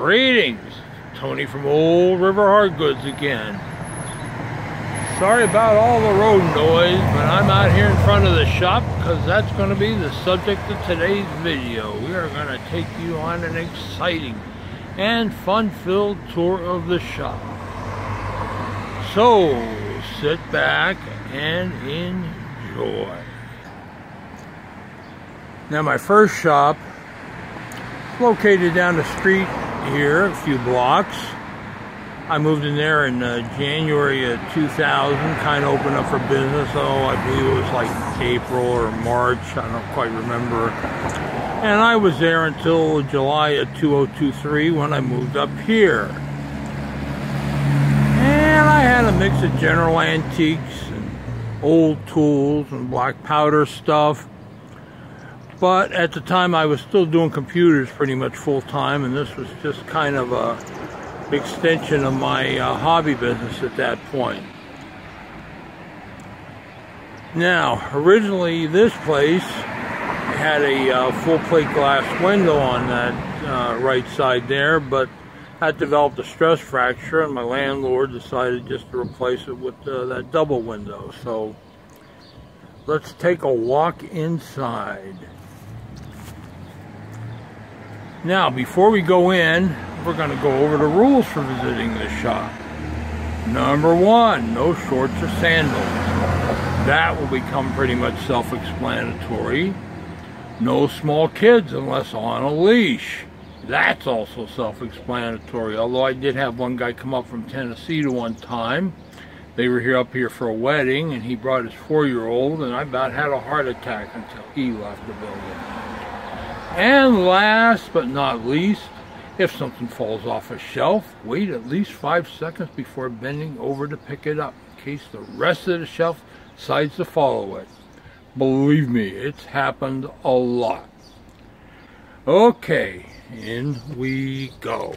Greetings, Tony from Old River Hard Goods again. Sorry about all the road noise, but I'm out here in front of the shop because that's going to be the subject of today's video. We are going to take you on an exciting and fun-filled tour of the shop. So, sit back and enjoy. Now, my first shop is located down the street here, a few blocks. I moved in there in January of 2000, kind of opened up for business. Oh, I believe it was like April or March, I don't quite remember. And I was there until July of 2023 when I moved up here. And I had a mix of general antiques and old tools and black powder stuff. But at the time I was still doing computers pretty much full time, and this was just kind of a extension of my hobby business at that point. Now, originally this place had a full plate glass window on that right side there, but that developed a stress fracture, and my landlord decided just to replace it with that double window. So let's take a walk inside. Now, before we go in, we're going to go over the rules for visiting this shop. Number one, no shorts or sandals. That will become pretty much self-explanatory. No small kids unless on a leash. That's also self-explanatory, although I did have one guy come up from Tennessee to one time. They were up here for a wedding, and he brought his 4-year-old, and I about had a heart attack until he left the building. And last but not least, if something falls off a shelf, wait at least 5 seconds before bending over to pick it up, in case the rest of the shelf decides to follow it. Believe me, it's happened a lot. Okay, in we go.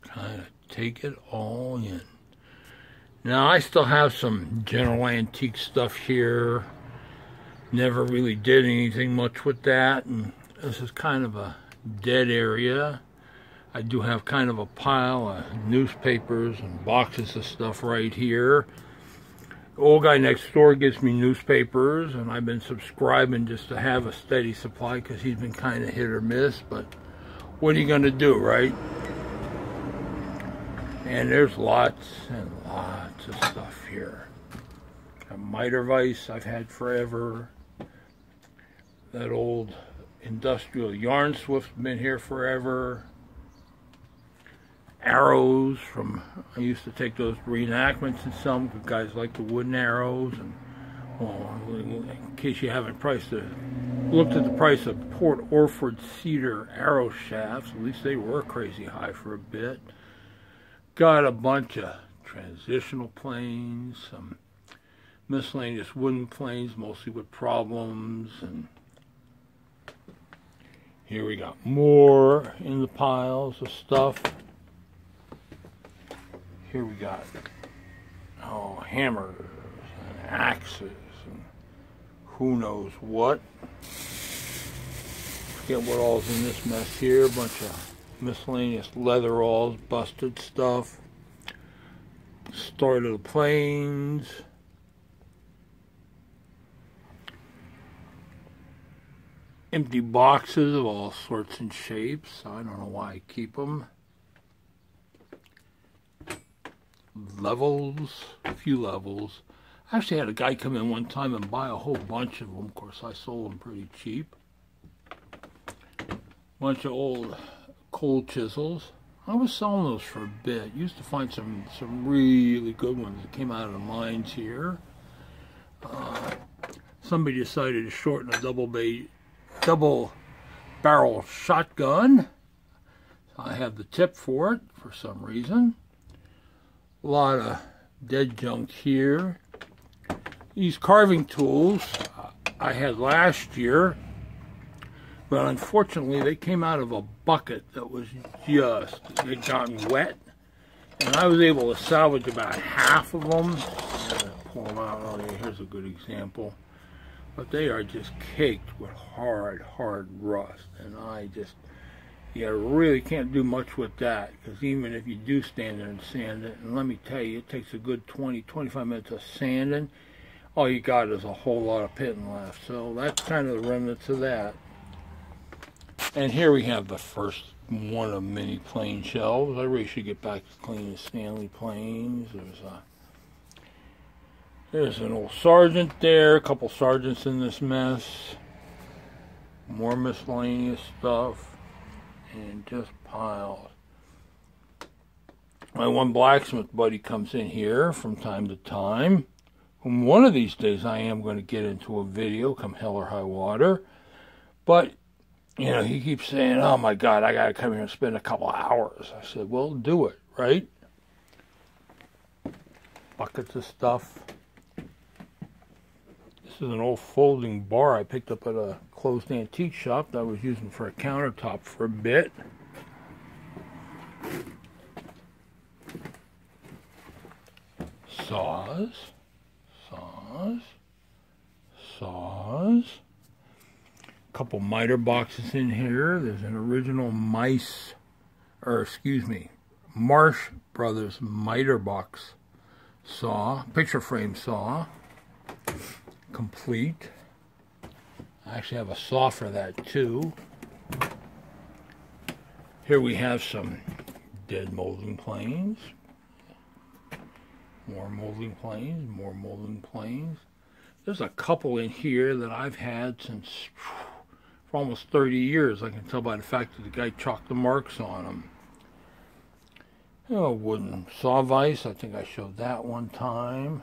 Kind of take it all in. Now, I still have some general antique stuff here. Never really did anything much with that, and this is kind of a dead area. I do have kind of a pile of newspapers and boxes of stuff right here. The old guy next door gives me newspapers, and I've been subscribing just to have a steady supply because he's been kind of hit or miss, but what are you going to do, right? And there's lots and lots of stuff here. A miter vise I've had forever. That old industrial yarn swift's been here forever. Arrows from, I used to take those reenactments and some, because guys like the wooden arrows. And well, in case you haven't looked at the price of Port Orford cedar arrow shafts, at least they were crazy high for a bit. Got a bunch of transitional planes, some miscellaneous wooden planes, mostly with problems, and here we got more in the piles of stuff. Here we got, oh, hammers and axes and who knows what. Forget what all's in this mess here. A bunch of miscellaneous leather alls, busted stuff, start of the planes, empty boxes of all sorts and shapes. I don't know why I keep them. Levels, a few levels. I actually had a guy come in one time and buy a whole bunch of them. Of course, I sold them pretty cheap. Bunch of old cold chisels. I was selling those for a bit. Used to find some really good ones that came out of the mines here. Somebody decided to shorten a double barrel shotgun. I have the tip for it for some reason. A lot of dead junk here. These carving tools I had last year, but unfortunately they came out of a bucket that was just, it had gotten wet, and I was able to salvage about half of them, pull them out. Oh, yeah, here's a good example. But they are just caked with hard rust. And you really can't do much with that. Because even if you do stand there and sand it, and let me tell you, it takes a good 20-25 minutes of sanding. All you got is a whole lot of pitting left. So that's kind of the remnants of that. And here we have the first one of many plane shelves. I really should get back to cleaning Stanley planes. There's an old sergeant there, a couple sergeants in this mess. More miscellaneous stuff, and just piles. My one blacksmith buddy comes in here from time to time. And one of these days I am going to get into a video, come hell or high water. But you know, he keeps saying, oh my God, I got to come here and spend a couple hours. I said, well, do it, right? Buckets of stuff. This is an old folding bar I picked up at a closed antique shop that I was using for a countertop for a bit. Saws. Couple miter boxes in here. There's an original Marsh Brothers miter box saw, picture frame saw, complete. I actually have a saw for that too. Here we have some dead molding planes. More molding planes. There's a couple in here that I've had since for almost 30 years. I can tell by the fact that the guy chalked the marks on them. Wooden saw vise. I think I showed that one time.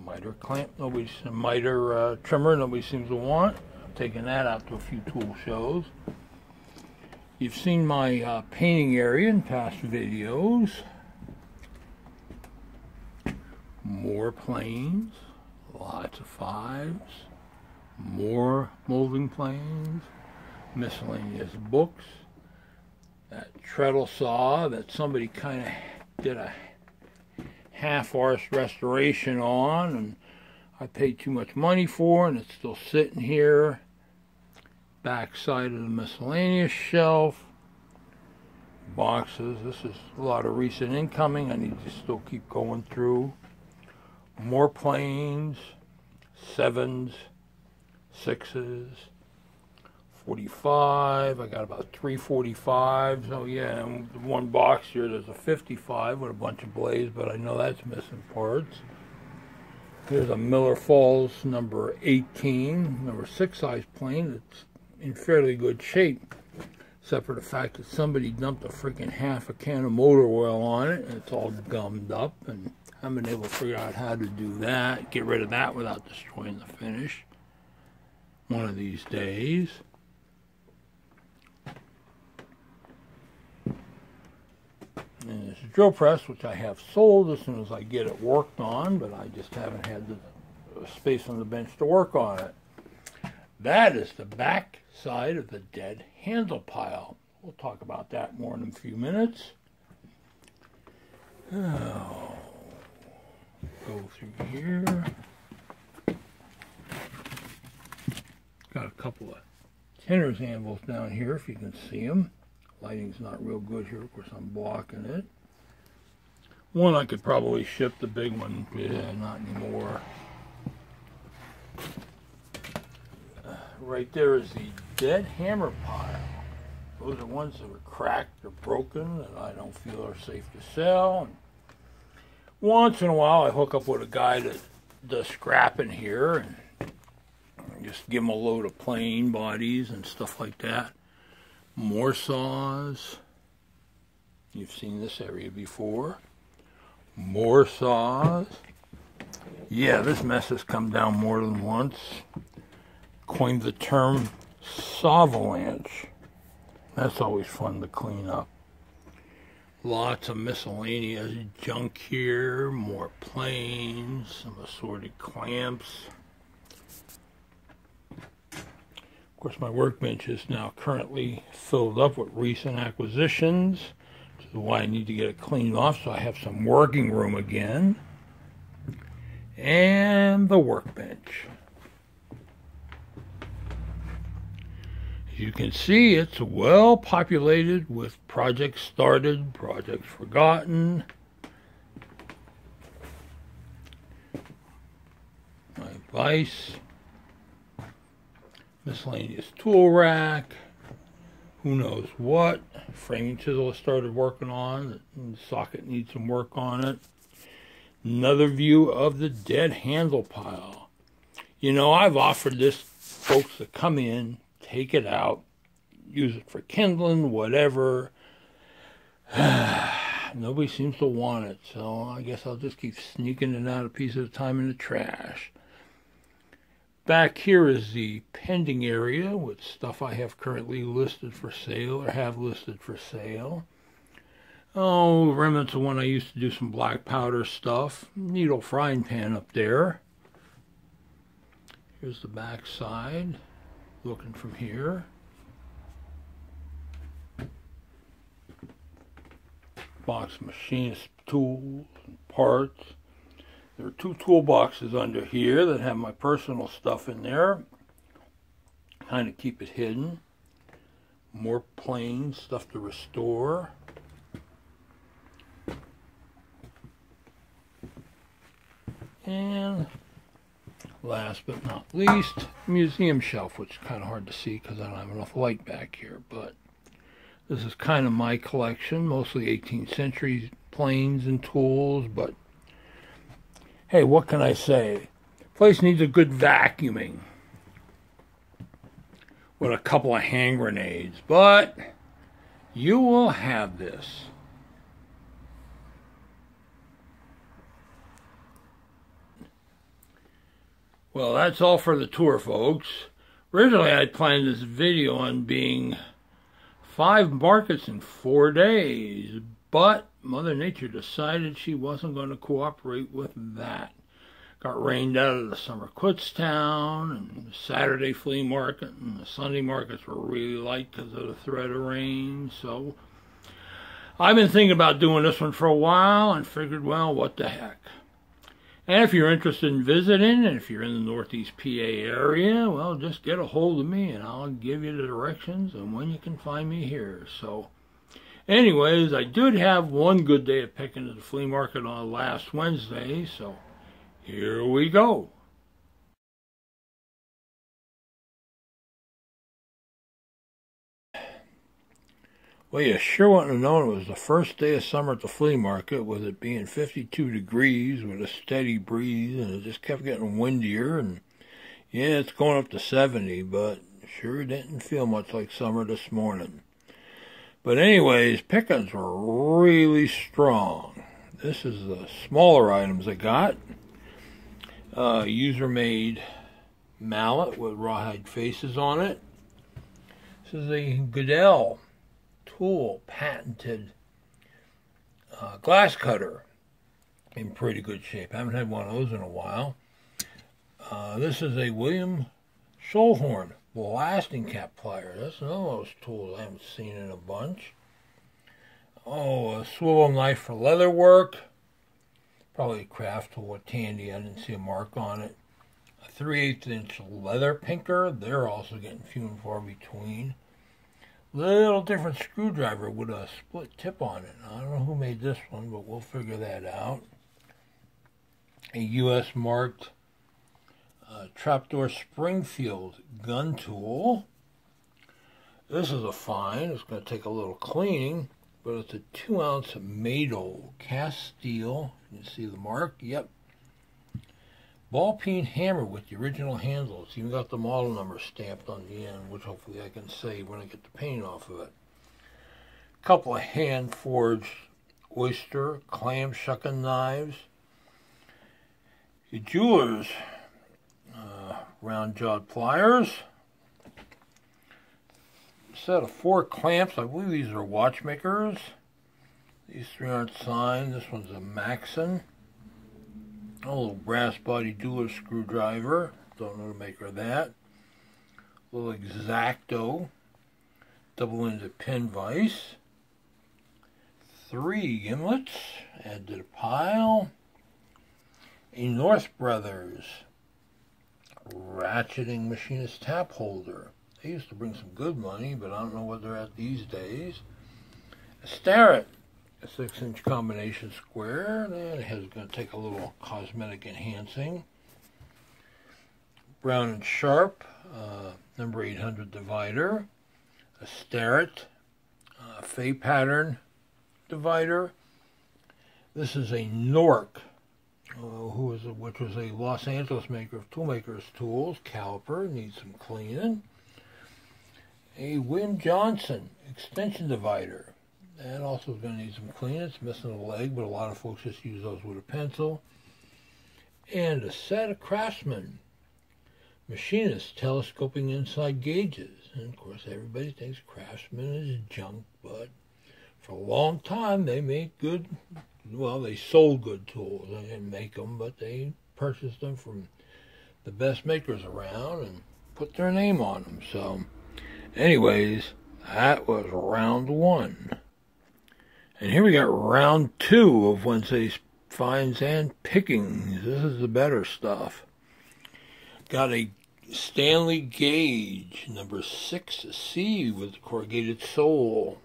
Miter clamp. Miter trimmer. Nobody seems to want. I'm taking that out to a few tool shows. You've seen my painting area in past videos. More planes, lots of fives, more molding planes, miscellaneous books, that treadle saw that somebody kind of did a half-arsed restoration on, and I paid too much money for, and it's still sitting here. Back side of the miscellaneous shelf. Boxes. This is a lot of recent incoming. I need to still keep going through. More planes, 7s, 6s, 45. I got about 3 45s. Oh yeah, and one box here, there's a 55 with a bunch of blades, but I know that's missing parts. Here's a Miller Falls number 18, number 6 size plane that's in fairly good shape, except for the fact that somebody dumped a freaking half a can of motor oil on it, and it's all gummed up, and I haven't been able to figure out how to do that, get rid of that without destroying the finish one of these days. And this drill press, which I have sold as soon as I get it worked on, but I just haven't had the space on the bench to work on it. That is the back side of the dead handle pile. We'll talk about that more in a few minutes. Oh. Go through here. Got a couple of tinner's anvils down here if you can see them. Lighting's not real good here, of course I'm blocking it. One I could probably ship, the big one, yeah, not anymore. Right there is the dead hammer pile. Those are ones that are cracked or broken that I don't feel are safe to sell. Once in a while, I hook up with a guy that does scrapping here and just give him a load of plane bodies and stuff like that. More saws. You've seen this area before. More saws. Yeah, this mess has come down more than once. Coined the term sawvalanche. That's always fun to clean up. Lots of miscellaneous junk here, more planes, some assorted clamps. Of course, my workbench is now currently filled up with recent acquisitions, which is why I need to get it cleaned off so I have some working room again. and the workbench. As you can see, it's well populated with projects started, projects forgotten. My vise, miscellaneous tool rack, who knows what. Framing chisel I started working on. The socket needs some work on it. Another view of the dead handle pile. You know, I've offered this folks to come in, take it out, use it for kindling, whatever. Nobody seems to want it, so I guess I'll just keep sneaking it out a piece at a time in the trash. Back here is the pending area with stuff I have currently listed for sale or have listed for sale. Oh, remnants of when I used to do some black powder stuff. Needle frying pan up there. Here's the back side, looking from here. Box of machinist tools and parts. There are two toolboxes under here that have my personal stuff in there. Kind of keep it hidden. More planes, stuff to restore. And last but not least, museum shelf, which is kind of hard to see because I don't have enough light back here. But this is kind of my collection, mostly 18th century planes and tools, but hey, what can I say? Place needs a good vacuuming with a couple of hand grenades, but you will have this. Well, that's all for the tour, folks. Originally, I planned this video on being 5 markets in 4 days, but Mother Nature decided she wasn't going to cooperate with that. Got rained out of the summer Kutztown, and the Saturday flea market, and the Sunday markets were really light because of the threat of rain. So I've been thinking about doing this one for a while and figured, well, what the heck. And if you're interested in visiting, and if you're in the Northeast PA area, well, just get a hold of me and I'll give you the directions and when you can find me here. So anyways, I did have one good day of picking at the flea market on last Wednesday, so here we go. Well, you sure wouldn't have known it was the first day of summer at the flea market, with it being 52 degrees with a steady breeze, and it just kept getting windier, and yeah, it's going up to 70, but sure didn't feel much like summer this morning. But anyways, pickings were really strong. This is the smaller items I got. User-made mallet with rawhide faces on it. This is a Goodell tool, patented glass cutter, in pretty good shape. I haven't had one of those in a while. This is a William Schollhorn blasting cap plier. That's another one of those tools I haven't seen in a bunch. Oh, a swivel knife for leather work. Probably a craft tool with Tandy. I didn't see a mark on it. A 3/8 inch leather pinker. They're also getting few and far between. Little different screwdriver with a split tip on it. I don't know who made this one, but we'll figure that out. A US marked trapdoor Springfield gun tool. This is a find. It's going to take a little cleaning, but it's a 2-ounce Madol cast steel. You can see the mark. Yep. Ball peen hammer with the original handles. Even got the model number stamped on the end, which hopefully I can save when I get the paint off of it. A couple of hand-forged oyster clam shucking knives. A jeweler's round-jawed pliers. A set of 4 clamps. I believe these are watchmakers. These 3 aren't signed. This one's a Maxon. A little brass body jeweler's screwdriver. Don't know the maker of that. A little X-Acto double-ended pin vise. 3 gimlets. Add to the pile. A North Brothers ratcheting machinist tap holder. They used to bring some good money, but I don't know what they're at these days. A Starrett, a 6-inch combination square. And it's going to take a little cosmetic enhancing. Brown and Sharp, number 800 divider. A Starrett, Fay pattern divider. This is a Nork, which was a Los Angeles maker of toolmakers tools. Caliper, needs some cleaning. A Win Johnson extension divider. That also is going to need some cleaning. It's missing a leg, but a lot of folks just use those with a pencil. And a set of Craftsman machinists telescoping inside gauges. And of course everybody thinks Craftsman is junk, but for a long time they made good, well, they sold good tools. They didn't make them, but they purchased them from the best makers around and put their name on them. So anyways, that was round 1. And here we got round 2 of Wednesday's finds and pickings. This is the better stuff. Got a Stanley gauge, number 6C with corrugated sole.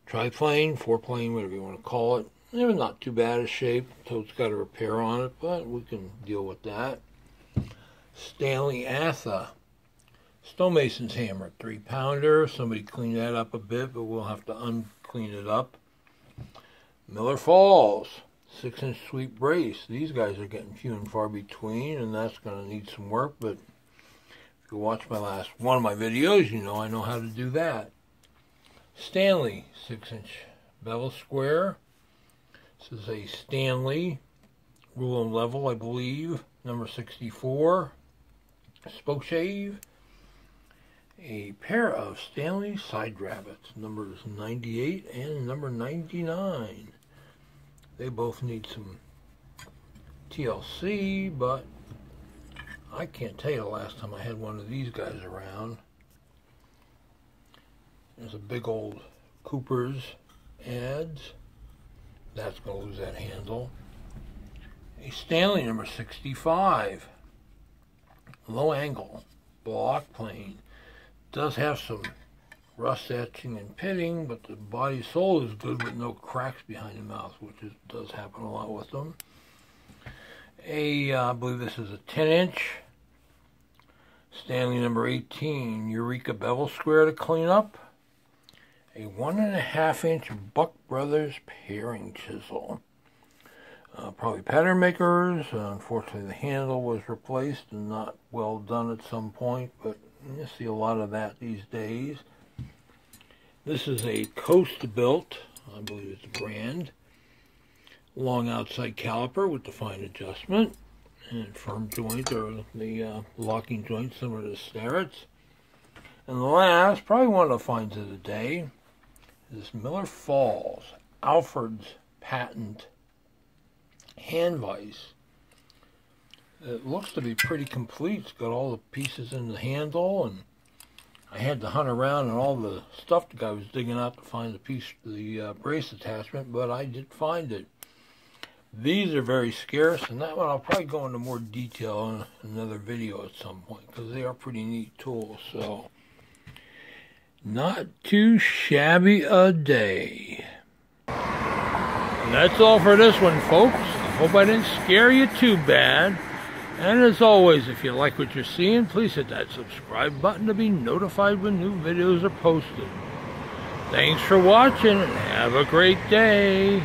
Triplane, 4-plane, whatever you want to call it. It was not too bad a shape until it's got a repair on it, but we can deal with that. Stanley Atha stonemason's hammer, 3-pounder. Somebody cleaned that up a bit, but we'll have to unclean it up. Miller Falls, 6-inch sweep brace. These guys are getting few and far between, and that's going to need some work, but if you watch my last one of my videos, you know I know how to do that. Stanley, 6-inch bevel square. This is a Stanley rule and level, I believe, number 64. Spoke shave. A pair of Stanley side rabbits, numbers 98 and number 99. They both need some TLC, but I can't tell you the last time I had one of these guys around. There's a big old Cooper's ads. That's going to lose that handle. A Stanley number 65. Low angle, block plane. Does have some rust etching and pitting, but the body sole is good with no cracks behind the mouth, which does happen a lot with them. I believe this is a 10-inch Stanley number 18 Eureka bevel square to clean up. A 1.5-inch Buck Brothers paring chisel. Probably pattern makers. Unfortunately, the handle was replaced and not well done at some point, but you see a lot of that these days. This is a Coast built, I believe it's a brand, long outside caliper with the fine adjustment and firm joint, or the locking joint similar to Starrett's. And the last, probably one of the finds of the day, is Miller Falls Alfred's patent hand vise. It looks to be pretty complete. It's got all the pieces in the handle, and I had to hunt around and all the stuff the guy was digging out to find the piece, the brace attachment, but I did find it. These are very scarce, and that one I'll probably go into more detail in another video at some point, because they are pretty neat tools. So, not too shabby a day. And that's all for this one, folks. Hope I didn't scare you too bad. And as always, if you like what you're seeing, please hit that subscribe button to be notified when new videos are posted. Thanks for watching, and have a great day.